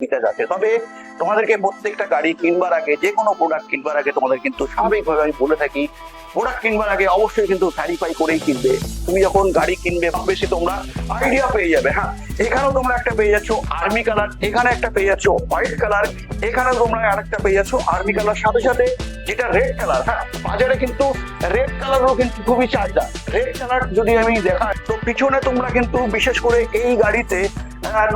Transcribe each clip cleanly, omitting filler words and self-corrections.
বিকাশ আছে। তবে তোমাদেরকে প্রত্যেকটা গাড়ি কিনবার আগে, যে কোনো প্রোডাক্ট কিনবার আগে তোমাদের কিন্তু স্বাভাবিকভাবে আমি বলে থাকি, প্রোডাক্ট কিনবার আগে অবশ্যই কিন্তু ভ্যারিফাই করেই কিনবে। তুমি যখন গাড়ি কিনবে বেশি তোমরা আইডিয়া পেয়ে যাবে। হ্যাঁ, এখানেও তোমরা একটা পেয়ে যাচ্ছ আর্মি কালার, এখানে একটা পেয়ে যাচ্ছ হোয়াইট কালার, এখানেও তোমরা আরেকটা পেয়ে যাচ্ছ আর্মি কালার, সাথে সাথে যেটা রেড কালার। হ্যাঁ, বাজারে কিন্তু রেড কালারও কিন্তু খুবই চাহিদা। রেড কালার যদি আমি দেখাই তো পিছনে তোমরা কিন্তু বিশেষ করে এই গাড়িতে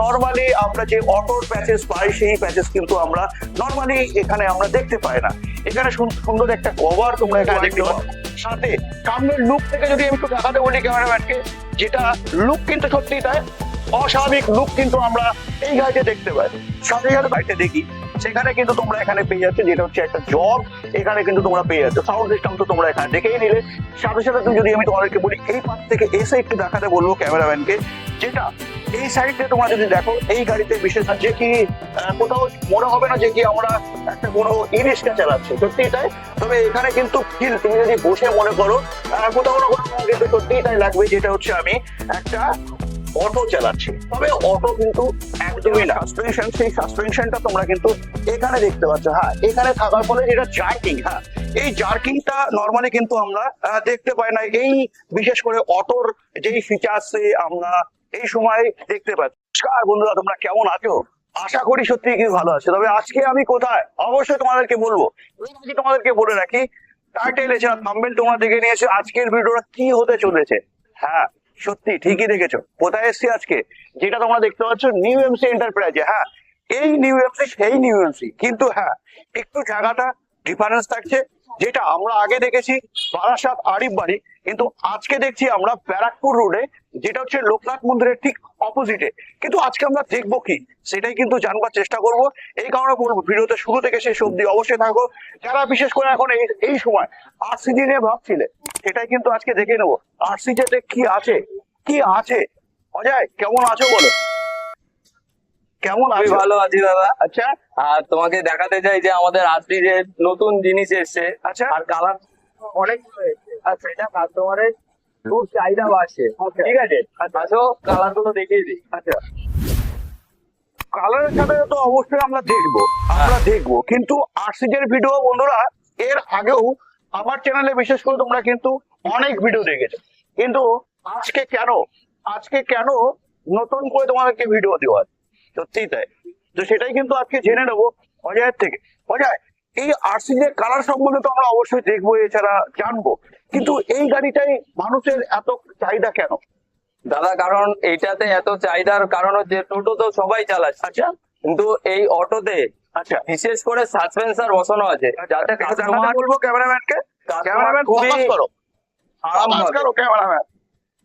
নর্মালি আমরা যে অটোর প্যাচেস পাই সেই প্যাচেস কিন্তু আমরা নর্মালি এখানে আমরা দেখতে পাই না। এখানে সুন্দর একটা কভার তোমরা এখানে দেখতে পাও। সাথে সামনের লুক থেকে যদি আমি একটু দেখাতে বলি ক্যামেরাম্যানকে, যেটা লুক কিন্তু সত্যি তাই অস্বাভাবিক লুক কিন্তু আমরা এই গাড়িতে দেখতে পাই। সাথে সাথে গাড়িতে দেখি সেখানে কিন্তু তোমরা এখানে পেয়ে যাচ্ছে যেটা হচ্ছে একটা জগ, এখানে কিন্তু তোমরা পেয়ে যাচ্ছ সাউন্ড সিস্টেম, তো তোমরা এখানে দেখেই নিলে। সাথে সাথে যদি আমি তোমাদেরকে বলি এই পাশ থেকে এসে একটু দেখাতে বলবো ক্যামেরাম্যানকে, যেটা এই সাইডে তোমরা যদি দেখো এই গাড়িতে বিশেষ যে কি কোথাও মনে হবে না যে কি আমরা একটা কোনো ই-রিক্সা চালাচ্ছি, সত্যি তাই। তবে এখানে কিন্তু ফিল তুমি যদি বসে মনে করো কোথাও না কোথাও কিন্তু সত্যি তাই লাগবে, যেটা হচ্ছে আমি একটা অটো চালাচ্ছি। তবে অটো কিন্তু একদমই না, সাসপেনশন, সেই সাসপেনশনটা তোমরা কিন্তু এখানে দেখতে পাচ্ছ। হ্যাঁ, এখানে থাকার ফলে যেটা জার্কিং, হ্যাঁ এই জার্কিংটা নর্মালি কিন্তু আমরা দেখতে পাই না। এই বিশেষ করে অটোর যেই ফিচার্স আমরা এই সময় দেখতে পাচ্ছি। নমস্কার বন্ধুরা, তোমরা কেমন আছো? আশা করি সত্যি কি ভালো আছে। তবে আজকে আমি কোথায় অবশ্যই তোমাদেরকে বলবো। তোমাদেরকে বলে রাখি, টাইটেল এছাড়া থাম্বনেল তোমরা দেখে নিয়েছো আজকের ভিডিওটা কি হতে চলেছে। হ্যাঁ সত্যি ঠিকই দেখেছো, কোথায় এসছি আজকে, যেটা তোমরা দেখতে পাচ্ছ নিউ এমসি এন্টারপ্রাইজে। হ্যাঁ, এই নিউ এমসি সেই নিউ এমসি, কিন্তু হ্যাঁ একটু জায়গাটা ডিফারেন্স থাকছে। যেটা আমরা আগে দেখেছি বারাসাত আরিফ বাড়ি, কিন্তু আজকে দেখছি আমরা ব্যারাকপুর রোডে, যেটা হচ্ছে লোকনাথ মন্দিরের ঠিক অপোজিটে। কিন্তু আজকে আমরা দেখবো কি সেটাই কিন্তু জানবার চেষ্টা করব। এই কারণে বলবো ভিডিওতে শুরু থেকে শেষ অব্দি অবশ্যই থাকো। যারা বিশেষ করে এখন এই সময় আরসিজি নিয়ে ভাবছিলে, সেটাই কিন্তু আজকে দেখে নেবো আরসিজিতে কি আছে কি আছে। অজয় কেমন আছো বলো? কেমন আমি আছো? ভালো আছি দাদা। আচ্ছা আর তোমাকে দেখাতে চাই যে আমাদের আজকে নতুন জিনিস এসছে। আচ্ছা আর কালার অনেক আচ্ছা, এটা কাস্টমারের খুব চাহিদা বাড়ছে। ঠিক আছে, আসো কালার গুলো দেখিয়ে দিই। আচ্ছা, কালারের সাথে তো অবশ্যই আমরা দেখবো কিন্তু আরসিজের ভিডিও বন্ধুরা এর আগেও আমার চ্যানেলে বিশেষ করে তোমরা কিন্তু অনেক ভিডিও দেখেছো, কিন্তু আজকে কেন নতুন করে তোমাদেরকে ভিডিও দেওয়া, সত্যিই তাই। তো সেটাই কিন্তু আজকে জেনে নেবো অজয়ের থেকে। অজয়, এই আরসিজের কালার সম্বন্ধে তো আমরা অবশ্যই দেখবো, এছাড়া জানবো, কিন্তু এই গাড়িটাই মানুষের এত চাহিদা কেন? দাদা, কারণ এইটাতে এত চাহিদার কারণ হচ্ছে টোটো তো সবাই চালাচ্ছে। আচ্ছা কিন্তু এই অটোতে আচ্ছা বিশেষ করে সাসপেন্সার বসানো আছে, যাতে কাস্টমার বলবো ক্যামেরাম্যানকে, ক্যামেরাম্যান খুবই ফোকাস করো, আরাম ফোকাস করো ক্যামেরাম্যান।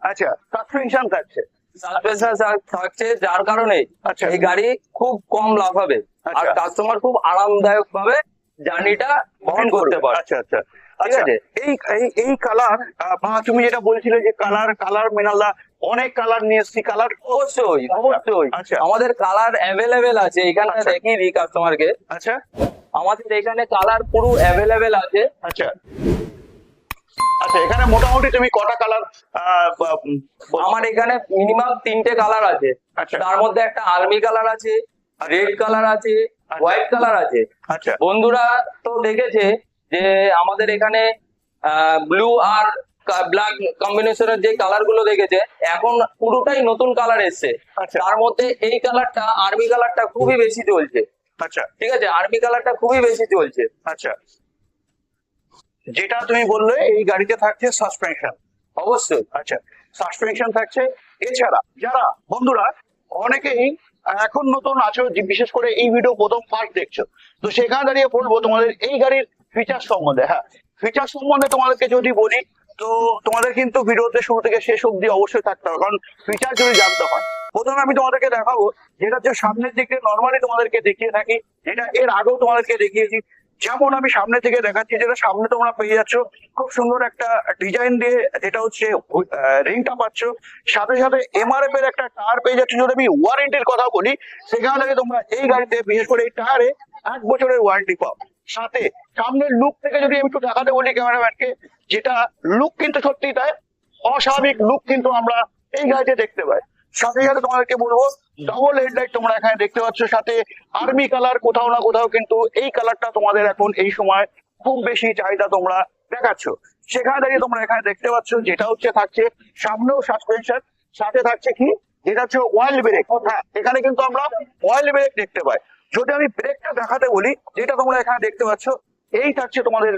আচ্ছা, সাসপেনশন থাকছে। সাসপেন্সার থাকছে, যার কারণে আচ্ছা এই গাড়ি খুব কম লাভ হবে আর আচ্ছা। কাস্টমার খুব আরামদায়ক ভাবে জার্নিটা বহন করতে পারে। আচ্ছা আচ্ছা ঠিক আচ্ছা, আছে। এই কালার তুমি যেটা বলছিলে যে কালার মেনালদা অনেক কালার নিয়ে এসছি, কালার অবশ্যই অবশ্যই আচ্ছা আমাদের কালার অ্যাভেলেবেল আছে। এখানে আচ্ছা। দেখিয়ে দিই কাস্টমারকে, আচ্ছা আমাদের এখানে কালার পুরো অ্যাভেলেবেল আছে। আচ্ছা আচ্ছা, এখানে মোটামুটি তুমি কটা কালার? আমার এখানে মিনিমাম 3টে কালার আছে। আচ্ছা তার মধ্যে একটা আর্মি কালার আছে, রেড কালার আছে, হোয়াইট কালার আছে। আচ্ছা বন্ধুরা তো দেখেছে যে আমাদের এখানে ব্লু আর ব্ল্যাক কম্বিনেশনের যে কালার গুলো দেখেছে, এখন পুরোটাই নতুন কালার এসছে। আচ্ছা তার মধ্যে এই কালারটা, আর্মি কালারটা খুবই বেশি চলছে। আচ্ছা ঠিক আছে, আর্মি কালারটা খুবই বেশি চলছে। আচ্ছা, যেটা তুমি বললে এই গাড়িতে থাকছে সাসপেনশন। অবশ্যই আচ্ছা, সাসপেনশন থাকছে। এছাড়া যারা বন্ধুরা অনেকেই এখন নতুন আছো, যে বিশেষ করে এই ভিডিও প্রথম ফার্স্ট দেখছো, তো সেখানে দাঁড়িয়ে বলবো তোমাদের এই গাড়ির ফিচার সম্বন্ধে। হ্যাঁ, ফিচার সম্বন্ধে তোমাদেরকে যদি বলি তো তোমাদের কিন্তু ভিডিওতে শুরু থেকে শেষ অব্দি অবশ্যই থাকতে হবে, কারণ ফিচার যদি জানতে হয়। প্রথমে আমি তোমাদেরকে দেখাবো যেটা হচ্ছে সামনের দিকে নর্মালি তোমাদেরকে দেখিয়ে থাকি, যেটা এর আগেও তোমাদেরকে দেখিয়েছি। যেমন আমি সামনে থেকে দেখাচ্ছি, যেটা সামনে তোমরা পেয়ে যাচ্ছ খুব সুন্দর একটা ডিজাইন দিয়ে, যেটা হচ্ছে রিংটা পাচ্ছ। সাথে সাথে এমআরএফ এর একটা টায়ার পেয়ে যাচ্ছ। যদি আমি ওয়ারেন্টির কথা বলি, সেখানে থেকে তোমরা এই গাড়িতে বিশেষ করে এই টায়ারে 1 বছরের ওয়ারেন্টি পাও। সাথে সামনের লুক থেকে যদি আমি একটু দেখাতে বলি ক্যামেরাম্যানকে, যেটা লুক কিন্তু সত্যি তাই অস্বাভাবিক লুক কিন্তু আমরা এই গাড়িতে দেখতে পাই। সাথে সাথে তোমাদেরকে বলবো ডবল হেডলাইট তোমরা এখানে দেখতে পাচ্ছ, সাথে আর্মি কালার, কোথাও না কোথাও কিন্তু এই কালারটা তোমাদের এখন এই সময় খুব বেশি চাহিদা তোমরা দেখাচ্ছ। সেখানে দাঁড়িয়ে তোমরা এখানে দেখতে পাচ্ছ যেটা হচ্ছে থাকছে সামনেও সাসপেনশন, সাথে থাকছে কি যেটা হচ্ছে অয়েল ব্রেক। হ্যাঁ, এখানে কিন্তু আমরা অয়েল ব্রেক দেখতে পাই। যদি আমি ব্রেকটা দেখাতে বলি, যেটা তোমরা এখানে দেখতে পাচ্ছ, এই থাকছে তোমাদের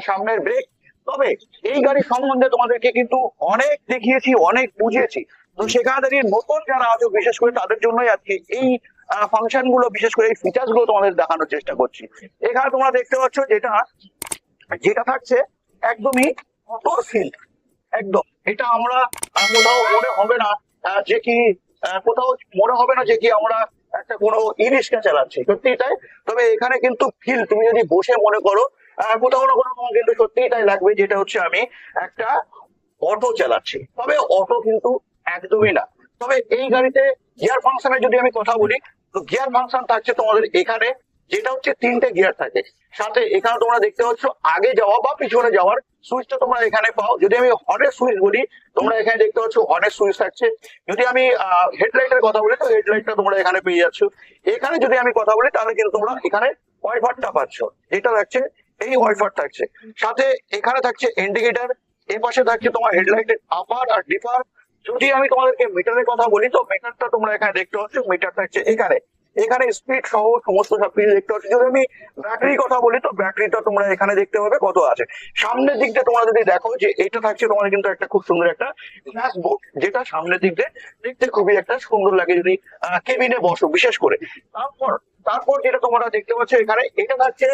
সামনের ব্রেক। তবে এই গাড়ি সম্বন্ধে তোমাদেরকে কিন্তু অনেক দেখিয়েছি, অনেক বুঝিয়েছি। তো সেখানে দাঁড়িয়ে নতুন যারা আছো বিশেষ করে তাদের জন্যই আজকে এই ফাংশন গুলো, বিশেষ করে এই ফিচার্স গুলো তোমাদের দেখানোর চেষ্টা করছি। এখানে তোমরা দেখতে পাচ্ছ যেটা যেটা থাকছে একদমই মোটর ফিল্ড, একদম এটা আমরা কোথাও মনে হবে না যে কি কোথাও মনে হবে না যে কি আমরা একটা কোনো ই রিক্সা চালাচ্ছি, সত্যি তাই। তবে এখানে কিন্তু ফিল তুমি যদি বসে মনে করো কোথাও না কোথাও তোমার কিন্তু সত্যি তাই লাগবে, যেটা হচ্ছে আমি একটা অটো চালাচ্ছি। তবে অটো কিন্তু একদমই না। তবে এই গাড়িতে গিয়ার ফাংশনের যদি আমি কথা বলি, তো গিয়ার ফাংশন থাকছে তোমাদের এখানে, যেটা হচ্ছে 3টে গিয়ার থাকে। সাথে এখানে তোমরা দেখতে পাচ্ছ আগে যাওয়া বা পিছনে যাওয়ার সুইচটা তোমরা এখানে পাও। যদি আমি হর্নের সুইচ বলি, তোমরা এখানে দেখতে পাচ্ছ হর্নের সুইচ থাকছে। যদি আমি হেডলাইটের কথা বলি, তো হেডলাইটটা তোমরা এখানে পেয়ে যাচ্ছ। এখানে যদি আমি কথা বলি, তাহলে কিন্তু তোমরা এখানে ওয়াইপারটা পাচ্ছ, যেটা থাকছে এই ওয়াইপার থাকছে। সাথে এখানে থাকছে ইন্ডিকেটর, এই পাশে থাকছে তোমার হেডলাইটের আপার আর ডিপার। যদি আমি তোমাদেরকে মিটারের কথা বলি, তো মিটারটা তোমরা এখানে দেখতে পাচ্ছ, মিটার থাকছে এখানে। এখানে স্পিড সহ সমস্ত সবকিছু দেখতে পাচ্ছ। যদি আমি ব্যাটারির কথা বলি, তো ব্যাটারিটা তোমরা এখানে দেখতে পাবে কত আছে। সামনের দিকটা তোমরা যদি দেখো, যে এটা থাকছে তোমার কিন্তু একটা খুব সুন্দর একটা গ্লাস বোর্ড, যেটা সামনের দিক দিয়ে দেখতে খুবই একটা সুন্দর লাগে যদি কেবিনে বসো বিশেষ করে। তারপর তারপর যেটা তোমরা দেখতে পাচ্ছ এখানে, এটা থাকছে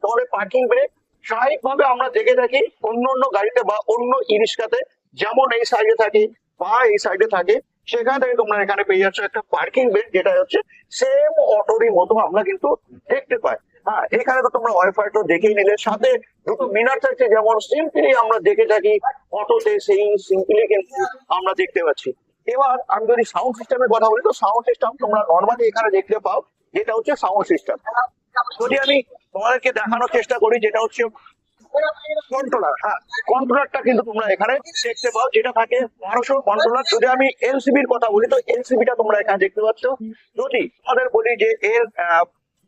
তোমাদের পার্কিং ব্রেক। স্বাভাবিকভাবে আমরা দেখে থাকি অন্য অন্য গাড়িতে বা অন্য ই রিক্সাতে যেমন এই সাইডে থাকে বা এই সাইডে থাকে, সেখান থেকে তোমরা এখানে পেয়ে যাচ্ছ একটা পার্কিং ব্রেক, যেটা হচ্ছে সেম অটোরই মতো আমরা কিন্তু দেখতে পাই। হ্যাঁ, এখানে তো তোমরা ওয়াইফাইটা দেখেই নিলে। সাথে দুটো মিনার থাকছে, যেমন সিম্পলি আমরা দেখে থাকি অটোতে, সেই সিম্পলি কিন্তু আমরা দেখতে পাচ্ছি। এবার আমি যদি সাউন্ড সিস্টেমের কথা বলি, তো সাউন্ড সিস্টেম তোমরা নর্মালি এখানে দেখতে পাও, যেটা হচ্ছে সাউন্ড সিস্টেম। যদি আমি তোমাদেরকে দেখানোর চেষ্টা করি, যেটা হচ্ছে কন্ট্রোলার। হ্যাঁ, কন্ট্রোলারটা কিন্তু তোমরা এখানে দেখতে পাও, যেটা থাকে 1200 কন্ট্রোলার। যদি আমি এলসিবির কথা বলি, তো এলসিবিটা তোমরা এখানে দেখতে পাচ্ছ। যদি আমাদের বলি যে এর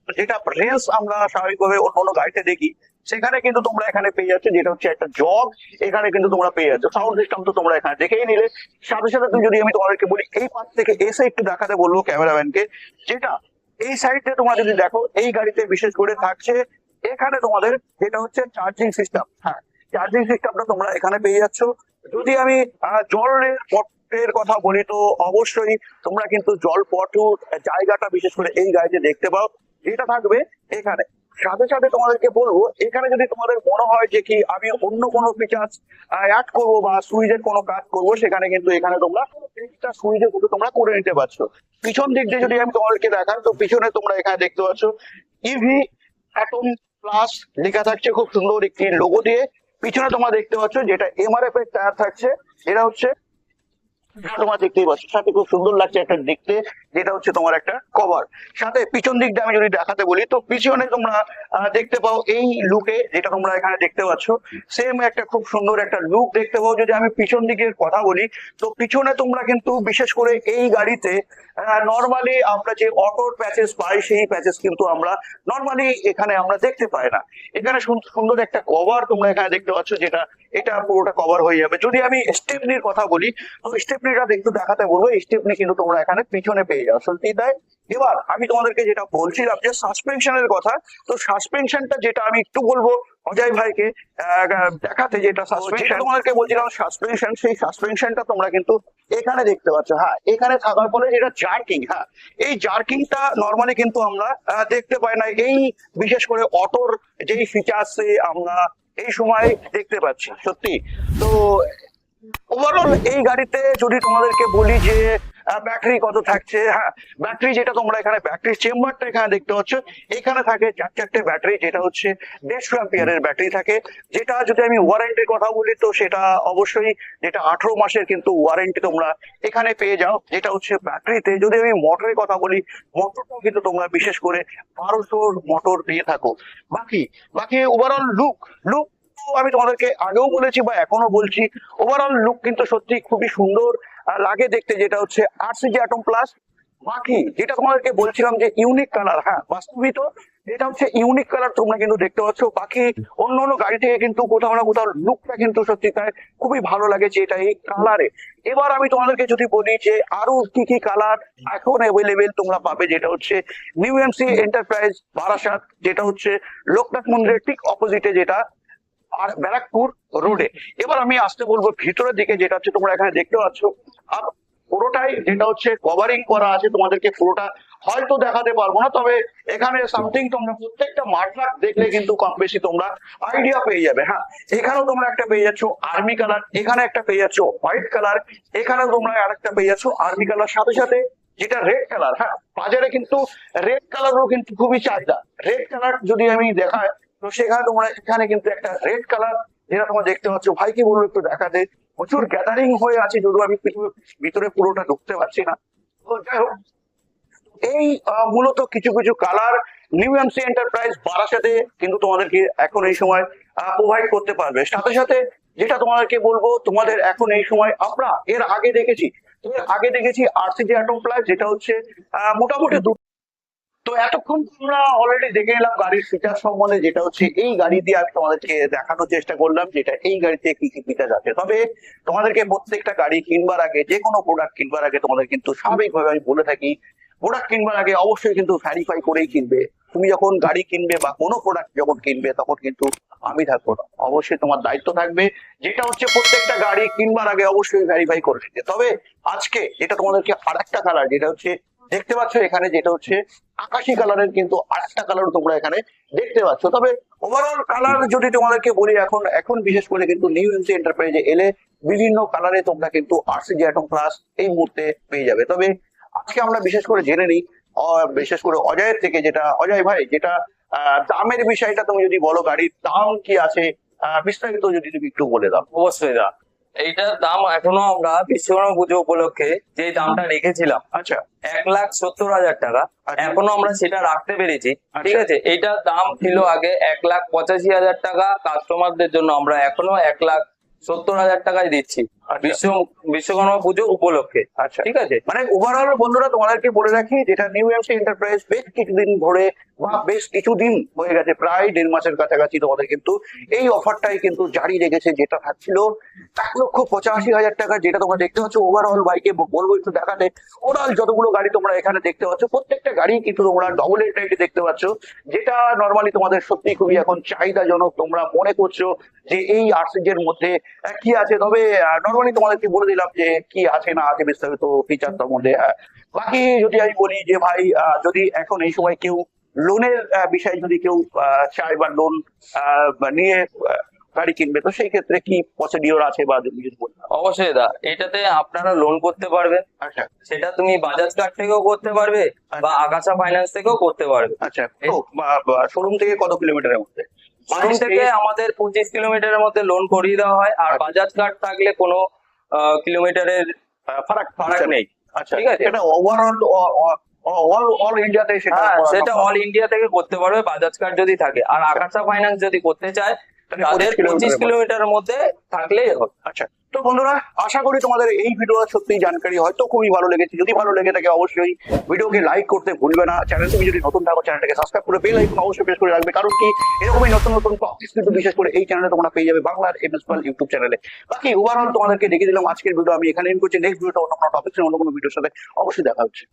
যেটা রেঞ্জ আমরা স্বাভাবিকভাবে অন্য গাড়িতে দেখি, সেখানে কিন্তু তোমরা এখানে পেয়ে যাচ্ছ যেটা হচ্ছে একটা জগ, এখানে কিন্তু তোমরা পেয়ে যাচ্ছ। সাউন্ড সিস্টেম তো তোমরা এখানে দেখেই নিলে। সাথে সাথে যদি আমি তোমাদেরকে বলি, এই পাশ থেকে এসে একটু দেখাতে বলবো ক্যামেরাম্যানকে, যেটা এই সাইডে তোমরা যদি দেখো, এই গাড়িতে বিশেষ করে থাকছে এখানে তোমাদের যেটা হচ্ছে চার্জিং সিস্টেম। হ্যাঁ, চার্জিং সিস্টেমটা তোমরা এখানে পেয়ে যাচ্ছ। যদি আমি জলের পটের কথা বলি, তো অবশ্যই তোমরা কিন্তু জল পটুর জায়গাটা বিশেষ করে এই গাড়িতে দেখতে পাও, এটা থাকবে এখানে। সাথে সাথে তোমাদেরকে বলবো, এখানে যদি তোমাদের মনে হয় যে কি আমি অন্য কোনো ফিচার্স অ্যাড করবো বা সুইচের কোনো কাজ করবো, সেখানে কিন্তু এখানে তোমরা একটা সুইচে কিন্তু তোমরা করে নিতে পারছো। পিছন দিক দিয়ে যদি আমি তোমাদেরকে দেখাই, তো পিছনে তোমরা এখানে দেখতে পাচ্ছ ইভি অ্যাটম প্লাস লেখা থাকছে খুব সুন্দর একটি লোগো দিয়ে। পিছনে তোমরা দেখতে পাচ্ছ যেটা এমআরএফ এর টায়ার থাকছে, এটা হচ্ছে তোমার দেখতেই পাচ্ছ। সাথে খুব সুন্দর লাগছে একটা দেখতে, যেটা হচ্ছে তোমার একটা কভার। সাথে পিছন দিকটা আমি যদি দেখাতে বলি, তো পিছনে তোমরা দেখতে পাও এই লুকে, যেটা তোমরা এখানে দেখতে পাচ্ছ, সেম একটা খুব সুন্দর একটা লুক দেখতে পাও। যদি আমি পিছন দিকের কথা বলি, তো পিছনে তোমরা কিন্তু বিশেষ করে এই গাড়িতে নর্মালি আমরা যে অটোর প্যাচেস পাই, সেই প্যাচেস কিন্তু আমরা নর্মালি এখানে আমরা দেখতে পাই না। এখানে সুন্দর একটা কভার তোমরা এখানে দেখতে পাচ্ছ, যেটা এটা পুরোটা কভার হয়ে যাবে। যদি আমি স্টেপনির কথা বলি, তো স্টেপনিটা একটু দেখাতে বলবো। স্টেপনি কিন্তু তোমরা এখানে পিছনে পেয়ে যাও, সত্যি তাই। এবার আমি তোমাদেরকে যেটা বলছিলাম যে সাসপেনশনের কথা, তো সাসপেনশনটা যেটা আমি একটু বলবো অজয় ভাইকে দেখাতে, যেটা সাসপেনশন তোমাদেরকে বলছিলাম সাসপেনশন, সেই সাসপেনশনটা তোমরা কিন্তু এখানে দেখতে পাচ্ছ। হ্যাঁ, এখানে থাকার ফলে যেটা জার্কিং, হ্যাঁ এই জার্কিংটা নর্মালি কিন্তু আমরা দেখতে পাই না, এই বিশেষ করে অটোর যেই ফিচার্সে আমরা এই সময় দেখতে পাচ্ছি, সত্যি। তো ওভারঅল এই গাড়িতে যদি তোমাদেরকে বলি যে ব্যাটারি কত থাকছে, হ্যাঁ ব্যাটারি যেটা তোমরা এখানে ব্যাটারি চেম্বারটা এখানে দেখতে পাচ্ছ, এখানে থাকে 4টে ব্যাটারি, যেটা হচ্ছে 150 অ্যাম্পিয়ারের ব্যাটারি থাকে। যেটা যদি আমি ওয়ারেন্টির কথা বলি, তো সেটা অবশ্যই যেটা 18 মাসের কিন্তু ওয়ারেন্টি তোমরা এখানে পেয়ে যাও, যেটা হচ্ছে ব্যাটারিতে। যদি আমি মোটরের কথা বলি, মোটরটাও কিন্তু তোমরা বিশেষ করে 1200 মোটর পেয়ে থাকো। বাকি বাকি ওভারঅল লুক আমি তোমাদেরকে আগেও বলেছি বা এখনো বলছি, ওভারঅল লুক কিন্তু সত্যি খুবই সুন্দর। লাগে দেখতে, যেটা হচ্ছে আরসিজি অ্যাটম প্লাস। বাকি যেটা তোমাদেরকে বলছিলাম যে ইউনিক কালার, হ্যাঁ বাস্তবিক তো এটা হচ্ছে ইউনিক কালার, তোমরা কিন্তু দেখতে পাচ্ছ। বাকি অন্য অন্য গাড়ি থেকে কিন্তু কোথাও না কোথাও লুকটা কিন্তু সত্যি তাই খুবই ভালো লাগেছে এটা এই কালারে। এবার আমি তোমাদেরকে যদি বলি যে আরো কি কি কালার এখন অ্যাভেলেবেল তোমরা পাবে, যেটা হচ্ছে নিউ এমসি এন্টারপ্রাইজ বারাসাত, যেটা হচ্ছে লোকনাথ মন্দিরের ঠিক অপোজিটে, যেটা আর ব্যারাকপুর রোডে। এবার আমি আসতে বলবো ভিতরের দিকে, যেটা হচ্ছে তোমরা এখানে দেখতে পাচ্ছ। আর পুরোটাই যেটা হচ্ছে কভারিং করা আছে, তোমাদেরকে পুরোটা হয়তো দেখাতে পারবো না, তবে এখানে সামথিং তোমরা প্রত্যেকটা মার্ক দেখলে কিন্তু কম বেশি তোমরা আইডিয়া পেয়ে যাবে। হ্যাঁ, এখানেও তোমরা একটা পেয়ে যাচ্ছ আর্মি কালার, এখানে একটা পেয়ে যাচ্ছ হোয়াইট কালার, এখানেও তোমরা আরেকটা পেয়ে যাচ্ছ আর্মি কালার, সাথে সাথে যেটা রেড কালার। হ্যাঁ, বাজারে কিন্তু রেড কালারও কিন্তু খুবই চাহিদা। রেড কালার যদি আমি দেখাই, তো সেখানে তোমরা এখানে কিন্তু একটা রেড কালার যেটা তোমরা দেখতে পাচ্ছ, ভাই কি বলবো একটু দেখাতে, প্রচুর গ্যাদারিং হয়ে আছে, যদিও আমি ভিতরে পুরোটা ঢুকতে পারছি না। তো যাই হোক, এই মূলত কিছু কিছু কালার নিউ এমসি এন্টারপ্রাইজ বারাসাতে কিন্তু তোমাদেরকে এখন এই সময় প্রোভাইড করতে পারবে। সাথে সাথে যেটা তোমাদেরকে বলবো, তোমাদের এখন এই সময় আমরা এর আগে দেখেছি আরসিজি অ্যাটম প্লাস, যেটা হচ্ছে মোটামুটি তো এতক্ষণ তোমরা অলরেডি দেখে এলাম গাড়ির ফিচার সম্বন্ধে, যেটা হচ্ছে এই গাড়ি দিয়ে আমি তোমাদেরকে দেখানোর চেষ্টা করলাম যেটা এই গাড়িতে কি কি ফিচার আছে। তবে তোমাদেরকে প্রত্যেকটা গাড়ি কিনবার আগে, যে কোনো প্রোডাক্ট কিনবার আগে তোমাদের কিন্তু স্বাভাবিকভাবে আমি বলে থাকি, প্রোডাক্ট কিনবার আগে অবশ্যই কিন্তু ভ্যারিফাই করেই কিনবে। তুমি যখন গাড়ি কিনবে বা কোনো প্রোডাক্ট যখন কিনবে, তখন কিন্তু আমি থাকবো না, অবশ্যই তোমার দায়িত্ব থাকবে, যেটা হচ্ছে প্রত্যেকটা গাড়ি কিনবার আগে অবশ্যই ভ্যারিফাই করে নিতে। তবে আজকে এটা তোমাদেরকে আরেকটা কালার, যেটা হচ্ছে দেখতে পাচ্ছ এখানে, যেটা হচ্ছে আকাশি কালারের কিন্তু আরেকটা কালার তোমরা এখানে দেখতে পাচ্ছ। তবে ওভারঅল কালার যদি তোমাদেরকে বলি, এখন বিশেষ করে কিন্তু নিউ এমসি এন্টারপ্রাইজে এলে বিভিন্ন কালারে তোমরা কিন্তু আরসিজি অ্যাটম প্লাস এই মুহূর্তে পেয়ে যাবে। তবে আজকে আমরা বিশেষ করে জেনে নিই বিশেষ করে অজয়ের থেকে, যেটা অজয় ভাই, যেটা দামের বিষয়টা তুমি যদি বলো, গাড়ির দাম কি আছে বিস্তারিত যদি তুমি একটু বলে দাও। অবশ্যই দা, এইটার দাম এখনো আমরা বিশ্বকর্মা পুজো উপলক্ষে যে দামটা রেখেছিলাম, আচ্ছা 1,70,000 টাকা, আচ্ছা। এখনো আমরা সেটা রাখতে পেরেছি। ঠিক আছে, এইটার দাম ছিল আগে 1,85,000 টাকা, কাস্টমারদের জন্য আমরা এখনো 1,70,000 টাকায় দিচ্ছি বিশ্বকর্মা পুজো উপলক্ষে। আচ্ছা, ঠিক আছে, মানে ওভারঅল বন্ধুরা তোমাদেরকে বলে রাখি, যেটা নিউ এমসি এন্টারপ্রাইজ বেশ কিছুদিন ধরে বা বেশ কিছুদিন হয়ে গেছে, প্রায় 1.5 মাসের কাছাকাছি তোমাদের কিন্তু এই অফারটাই কিন্তু জারি রেখেছে, যেটা থাকছিল 1,85,000 টাকা, যেটা তোমরা দেখতে পাচ্ছ। ওভারঅল বাইকে বলবো একটু দেখাতে, ওভারঅল যতগুলো গাড়ি তোমরা এখানে দেখতে পাচ্ছ, প্রত্যেকটা গাড়ি কিন্তু তোমরা ডবল হেডলাইট দেখতে পাচ্ছ, যেটা নর্মালি তোমাদের সত্যি খুবই এখন চাহিদাজনক। তোমরা মনে করছো যে এই আরসিজি এর মধ্যে কি আছে, তবে নর্মালি তোমাদেরকে বলে দিলাম যে কি আছে না আছে বিস্তারিত ফিচার তার মধ্যে। বাকি যদি আমি বলি যে ভাই, যদি এখন এই সময় কেউ লোনের বিষয়ে যদি কেউ চায় বা লোন নিয়ে গাড়ি কিনবে, তো সেই ক্ষেত্রে কি প্রসিডিওর আছে বা যদি বলি। অবশ্যই দা, এটাতে আপনারা লোন করতে পারবেন। আচ্ছা সেটা তুমি বাজাজ কার্ড থেকেও করতে পারবে বা আকাশা ফাইন্যান্স থেকেও করতে পারবে। আচ্ছা, শোরুম থেকে কত কিলোমিটারের মধ্যে? শোরুম থেকে আমাদের 25 কিলোমিটারের মধ্যে লোন করিয়ে দেওয়া হয়, আর বাজাজ কার্ড থাকলে কোনো কিলোমিটারের ফারাক নেই। আচ্ছা, ঠিক আছে, এটা ওভারঅল অল ইন্ডিয়াতে সেটা সেটা অল ইন্ডিয়া থেকে করতে পারবে বাজাজ কার্ড যদি থাকে। আর আকাশা ফাইন্যান্স যদি করতে চায়, তাদের 25 কিলোমিটারের মধ্যে থাকলেই হবে। আচ্ছা, তো বন্ধুরা আশা করি তোমাদের এই ভিডিও সত্যি জানকারি হয়তো খুবই ভালো লেগেছে। যদি ভালো লেগে থাকে অবশ্যই ভিডিওকে লাইক করতে ভুলবে না। চ্যানেল তুমি যদি নতুন থাকো, চ্যানেলটাকে সাবস্ক্রাইব করে বেল আইকন অবশ্যই প্রেস করে রাখবে, কারণ কি এরকমই নতুন নতুন টপিক কিন্তু বিশেষ করে এই চ্যানেলে তোমরা পেয়ে যাবে, বাংলার এমএসপাল ইউটিউব চ্যানেলে। বাকি ওভারঅল তোমাদেরকে দেখে দিলাম আজকের ভিডিও আমি এখানে এন্ড করছি। নেক্সট ভিডিওটা অন্য কোনো টপিক অন্য কোনো ভিডিওর সাথে অবশ্যই দেখা হচ্ছে।